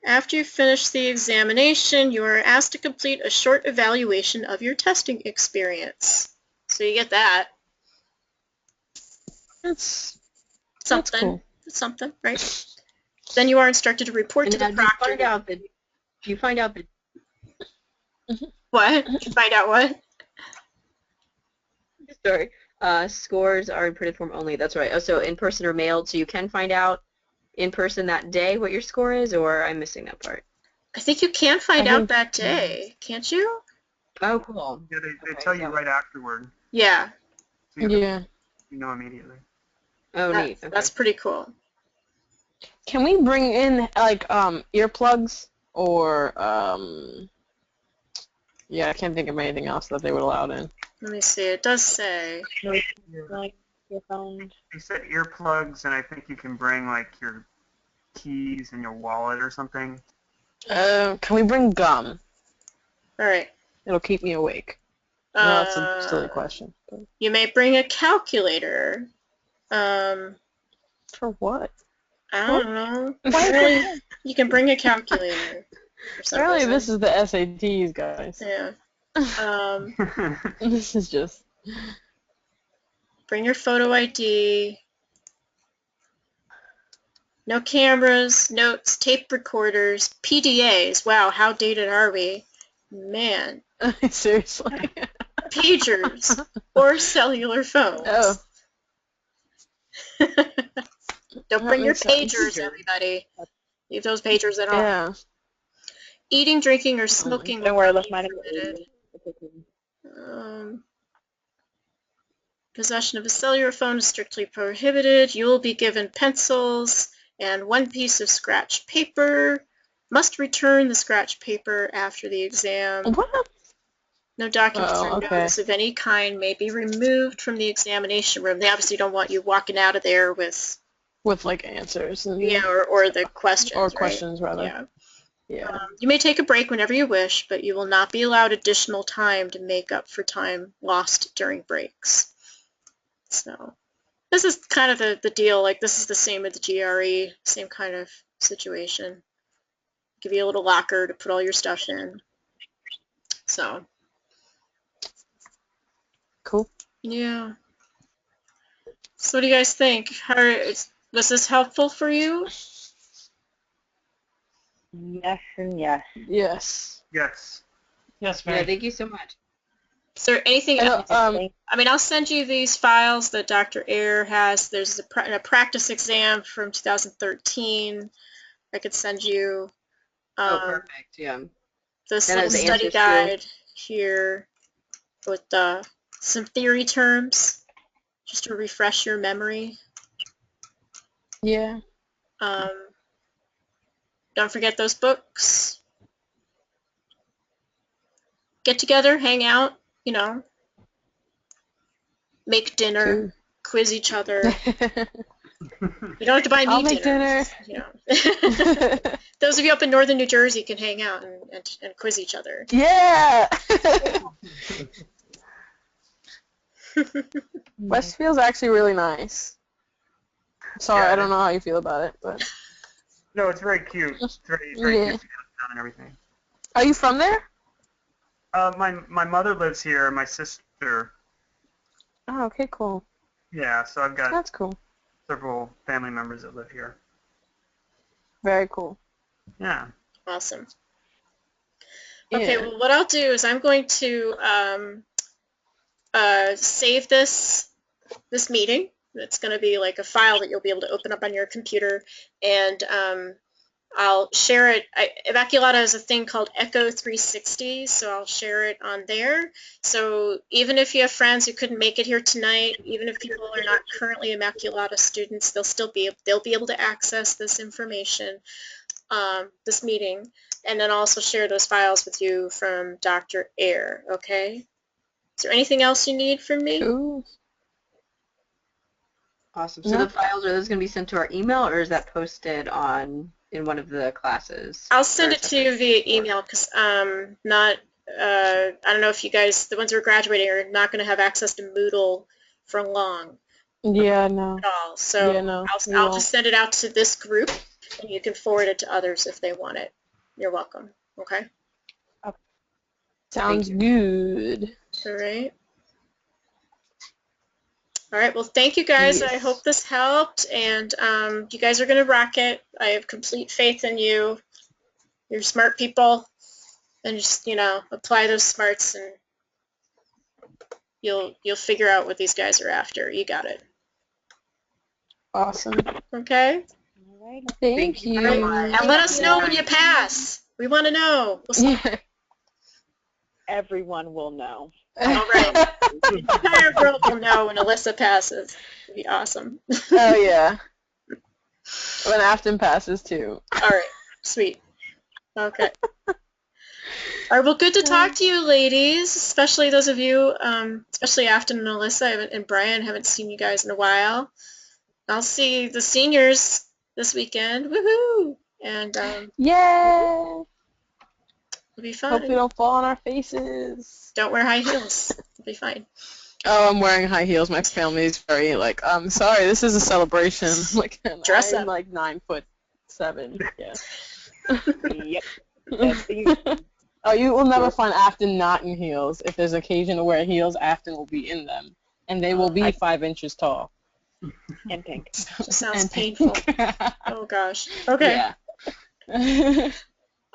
After you finish the examination, you are asked to complete a short evaluation of your testing experience. So you get that. That's something. Cool. That's something, right? Then you are instructed to report to the proctor. You find out that What? Find out what? Sorry. Scores are in printed form only. That's right. Oh, so in person or mailed, so you can find out in person that day what your score is, or I'm missing that part? I think you can find out that day, can't you? Oh, cool. Yeah, they tell you right afterward. Yeah. So you know immediately. Oh, neat. Okay. That's pretty cool. Can we bring in, like, earplugs or, yeah, I can't think of anything else that they would allow in. Let me see. It does say. They said earplugs, and I think you can bring, like, your keys and your wallet or something. Can we bring gum? All right. It'll keep me awake. No, that's a silly question. But... You may bring a calculator. For what? I don't know. Really, you can bring a calculator. Apparently this is the SATs, guys. Yeah. This is just... Bring your photo ID. No cameras, notes, tape recorders, PDAs. Wow, how dated are we? Man. Seriously. pagers or cellular phones. Oh. Don't bring your pagers, everybody. Leave those pagers at home. Yeah. Eating, drinking, or smoking Don't will worry, I not left be mine. permitted. Possession of a cellular phone is strictly prohibited. You will be given pencils and one piece of scratch paper. Must return the scratch paper after the exam. What? No documents or okay. notes of any kind may be removed from the examination room. They obviously don't want you walking out of there with like answers. And, or the questions. Or questions, right? rather. Yeah. Yeah. You may take a break whenever you wish, but you will not be allowed additional time to make up for time lost during breaks. So this is kind of the deal. Like, this is the same with the GRE, same kind of situation. Give you a little locker to put all your stuff in. So. Cool. Yeah. So what do you guys think? Was this helpful for you? Yes and yes. Yes. Yes. Yes, Yeah, very. thank you so much. Is there anything else? I mean, I'll send you these files that Dr. Ayer has. There's a practice exam from 2013. I could send you Oh, perfect. Yeah. this That little has study answers, too. guide here with some theory terms, just to refresh your memory. Yeah. Don't forget those books. Get together, hang out, make dinner, Cool. quiz each other. You don't have to buy me I'll make dinner. Those of you up in northern New Jersey can hang out and quiz each other. Yeah. Westfield's actually really nice. Sorry, Yeah, I don't know how you feel about it, but No, it's very cute. It's very cute to get down and everything. Are you from there? My mother lives here, and my sister. Oh, okay, cool. Yeah, so I've got That's cool. several family members that live here. Very cool. Yeah. Awesome. Yeah. Okay, well, what I'll do is I'm going to save this meeting. It's going to be like a file that you'll be able to open up on your computer, and I'll share it. Immaculata has a thing called Echo 360, so I'll share it on there. So even if you have friends who couldn't make it here tonight, even if people are not currently Immaculata students, they'll be able to access this information, this meeting, and then also share those files with you from Dr. Ayer. Okay? Is there anything else you need from me? Cool. Awesome. So the files, are those going to be sent to our email, or is that posted in one of the classes? I'll send it to you via email because I don't know if you guys, the ones who are graduating, are not going to have access to Moodle for long. Yeah, no. At all. So yeah, no, I'll just send it out to this group, and you can forward it to others if they want it. You're welcome. Okay? Sounds good. All right. All right, well, thank you guys. Yes. I hope this helped, and you guys are going to rock it. I have complete faith in you. You're smart people, and just, apply those smarts, and you'll figure out what these guys are after. You got it. Awesome. Okay? All right. Thank you. very much. And let us know when you pass. We want to know. We'll see. Yeah. Everyone will know. All right. The entire world will know when Alyssa passes. It'll be awesome. Oh, yeah. When Afton passes, too. All right. Sweet. Okay. All right. Well, good to talk to you, ladies, especially those of you, especially Afton and Alyssa and Brian. Haven't seen you guys in a while. I'll see the seniors this weekend. Woohoo! And Yeah. it'll be fun. Hope we don't fall on our faces. Don't wear high heels. It'll be fine. Oh, I'm wearing high heels. My family's very like, I'm sorry, this is a celebration. Like, Dress I'm up. like 9'7". Yeah. Yep. That's the Oh, you will never find Afton not in heels. If there's occasion to wear heels, Afton will be in them, and they will be 5 inches tall. and pink. Just sounds And painful. pink. Oh gosh. Okay. Yeah.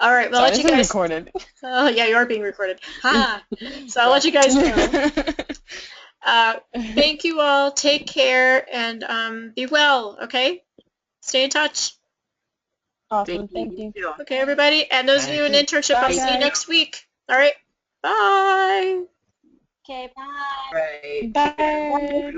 All right, well, Sorry, I'll let you this is guys. recorded. Oh, yeah, you are being recorded. Ha! So I'll let you guys go. Thank you all. Take care and be well, okay? Stay in touch. Awesome, thank you. Okay, everybody. And those of you in internship, Bye, I'll see you guys. next week. All right. Bye. Okay, bye. Right. Bye.